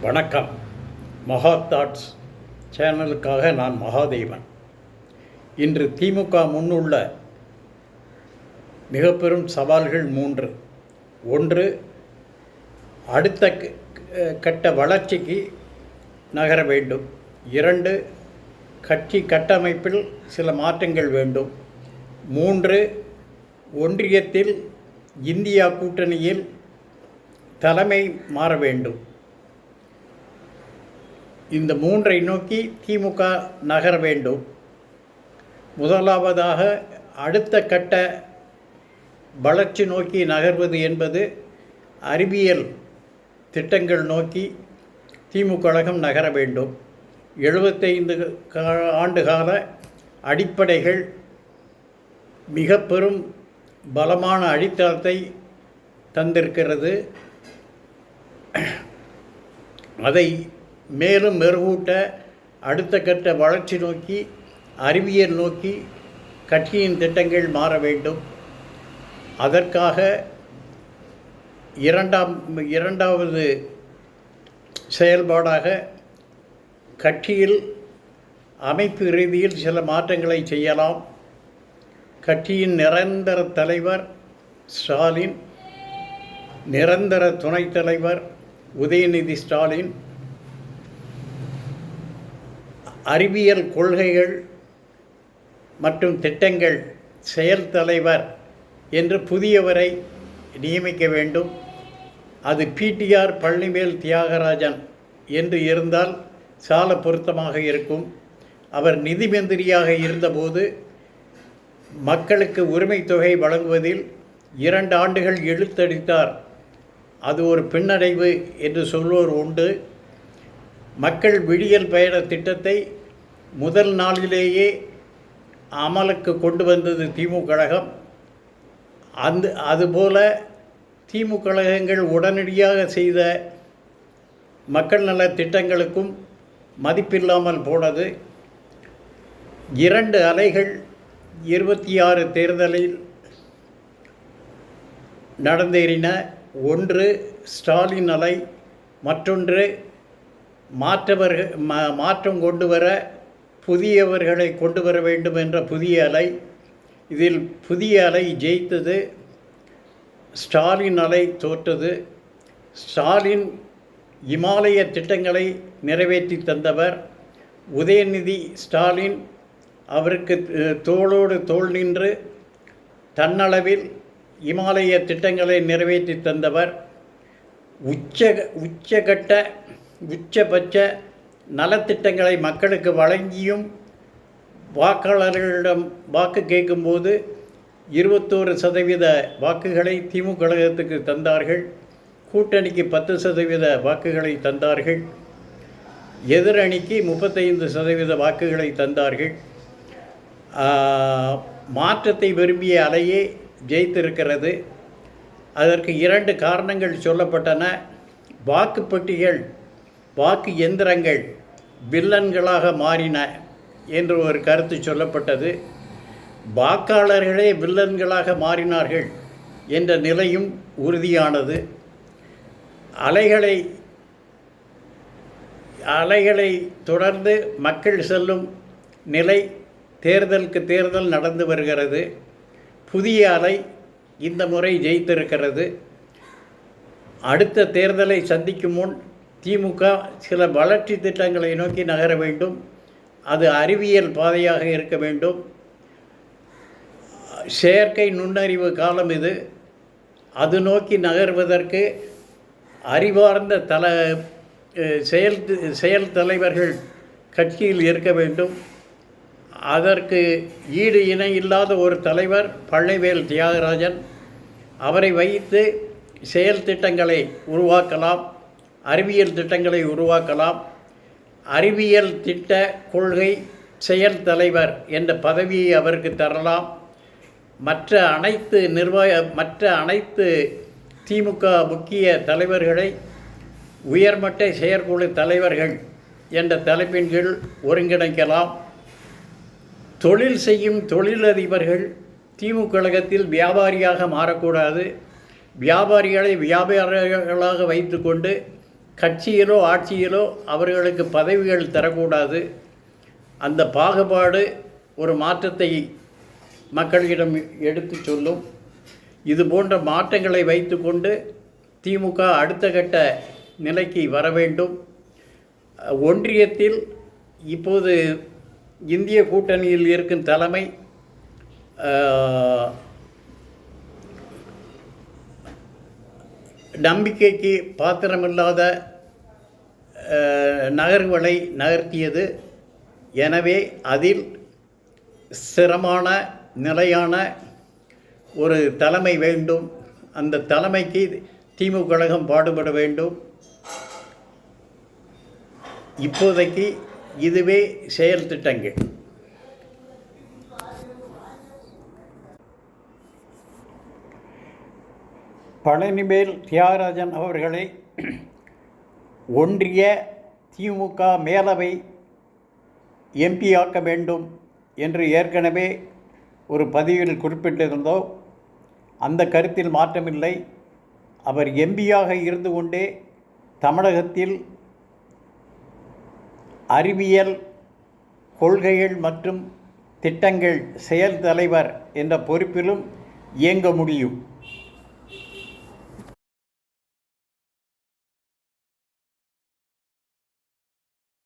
வணக்கம். மகா தாட்ஸ் சேனலுக்காக நான் மகாதேவன். இன்று திமுக முன்னுள்ள மிக பெரும் சவால்கள் 3. 1, அடுத்த கட்ட வளர்ச்சிக்கு நகர வேண்டும். 2, கட்சி கட்டமைப்பில் சில மாற்றங்கள் வேண்டும். 3, ஒன்றியத்தில் இந்தியா கூட்டணியில் தலைமை மாற வேண்டும். இந்த 3ஐ நோக்கி திமுக நகர வேண்டும். முதலாவதாக அடுத்த கட்ட வளர்ச்சி நோக்கி நகர்வது என்பது அறிவியல் திட்டங்கள் நோக்கி திமுக கழகம் நகர வேண்டும். 75 ஆண்டுகால அடிப்படைகள் மிக பெரும் பலமான அடித்தளத்தை தந்திருக்கிறது. அதை மேலும் மெருகூட்ட அடுத்த கட்ட வளர்ச்சி நோக்கி அறிவியல் நோக்கி கட்சியின் திட்டங்கள் மாற வேண்டும். அதற்காக இரண்டாவது செயல்பாடாக கட்சியில் அமைப்பு ரீதியில் சில மாற்றங்களை செய்யலாம். கட்சியின் நிரந்தர தலைவர் ஸ்டாலின், நிரந்தர துணைத் தலைவர் உதயநிதி ஸ்டாலின், அறிவியல் கொள்கைகள் மற்றும் திட்டங்கள் செயல் தலைவர் என்று புதியவரை நியமிக்க வேண்டும். அது PTR பழனிவேல் தியாகராஜன் என்று இருந்தால் சால பொருத்தமாக இருக்கும். அவர் நிதி மந்திரியாக இருந்தபோது மக்களுக்கு உரிமை தொகை வழங்குவதில் 2 ஆண்டுகள் இழுத்தடித்தார். அது ஒரு பின்னடைவு என்று சொல்வோர் உண்டு. மக்கள் விடியல் பயண திட்டத்தை முதல் நாளிலேயே அமலுக்கு கொண்டு வந்தது திமுக கழகம். அதுபோல திமுக கழகங்கள் உடனடியாக செய்த மக்கள் நல திட்டங்களுக்கும் மதிப்பில்லாமல் போனது. 2 அலைகள் 26 தேர்தலில் நடந்தேறின. ஒன்று ஸ்டாலின் அலை, மற்றொன்று மாற்றம் கொண்டு வர புதியவர்களை கொண்டு வர வேண்டும் என்ற புதிய அலை. இதில் புதிய அலை ஜெயித்தது, ஸ்டாலின் அலை தோற்றது. ஸ்டாலின் இமாலய திட்டங்களை நிறைவேற்றி தந்தவர். உதயநிதி ஸ்டாலின் அவருக்கு தோளோடு தோள் நின்று தன்னளவில் இமாலய திட்டங்களை நிறைவேற்றி தந்தவர். உச்சபட்ச நலத்திட்டங்களை மக்களுக்கு வழங்கியும் வாக்காளர்களிடம் வாக்கு கேட்கும்போது 21% வாக்குகளை திமுக கழகத்துக்கு தந்தார்கள். கூட்டணிக்கு 10% வாக்குகளை தந்தார்கள். எதிரணிக்கு 35% வாக்குகளை தந்தார்கள். மாற்றத்தை விரும்பிய அலையே ஜெயித்திருக்கிறது. அதற்கு 2 காரணங்கள் சொல்லப்பட்டன. வாக்குப்பெட்டிகள், வாக்கு எந்திரங்கள் வில்லன்களாக மாறின என்று ஒரு கருத்து சொல்லப்பட்டது. வாக்காளர்களே வில்லன்களாக மாறினார்கள் என்ற நிலையும் உறுதியானது. அலைகளை தொடர்ந்து மக்கள் செல்லும் நிலை தேர்தலுக்கு தேர்தல் நடந்து வருகிறது. புதிய அலை இந்த முறை ஜெயித்திருக்கிறது. அடுத்த தேர்தலை சந்திக்கும் முன் திமுக சில வளர்ச்சி திட்டங்களை நோக்கி நகர வேண்டும். அது அறிவியல் பாதையாக இருக்க வேண்டும். செயற்கை நுண்ணறிவு காலம் இது. அது நோக்கி நகர்வதற்கு அறிவார்ந்த செயல் தலைவர்கள் கட்சியில் இருக்க வேண்டும். அதற்கு ஈடு இணை இல்லாத ஒரு தலைவர் பழனிவேல் தியாகராஜன். அவரை வைத்து செயல் திட்டங்களை உருவாக்கலாம், அறிவியல் திட்டங்களை உருவாக்கலாம். அறிவியல் திட்ட கொள்கை செயல் தலைவர் என்ற பதவியை அவருக்கு தரலாம். மற்ற அனைத்து திமுக முக்கிய தலைவர்களை உயர்மட்ட செயற்குழு தலைவர்கள் என்ற தலைப்பின் கீழ் ஒருங்கிணைக்கலாம். தொழில் செய்யும் தொழிலதிபர்கள் திமுக கழகத்தில் வியாபாரியாக மாறக்கூடாது. வியாபாரிகளை வியாபாரிகளாக வைத்து கொண்டு கட்சியிலோ ஆட்சியிலோ அவர்களுக்கு பதவிகள் தரக்கூடாது. அந்த பாகுபாடு ஒரு மாற்றத்தை மக்களிடம் எடுத்து சொல்லும். இது போன்ற மாற்றங்களை வைத்துக்கொண்டு திமுக அடுத்த கட்ட நிலைக்கு வர வேண்டும். ஒன்றியத்தில் இப்போது இந்திய கூட்டணியில் இருக்கும் தலைமை நம்பிக்கைக்கு பாத்திரமில்லாத நகர்வுகளை நகர்த்தியது. எனவே அதில் ஸ்திரமான நிலையான ஒரு தலைமை வேண்டும். அந்த தலைமைக்கு திமுக கழகம் பாடுபட வேண்டும். இப்போதைக்கு இதுவே செயல் திட்டங்கள். பழனிவேல் தியாகராஜன் அவர்களை ஒன்றிய திமுக மேலவை எம்பி ஆக்க வேண்டும் என்று ஏற்கனவே ஒரு பதிவில் குறிப்பிட்டிருந்தோம். அந்த கருத்தில் மாற்றமில்லை. அவர் எம்பியாக இருந்து கொண்டே தமிழகத்தில் அறிவியல் கொள்கைகள் மற்றும் திட்டங்கள் செயல் தலைவர் என்ற பொறுப்பிலும் இயங்க முடியும்.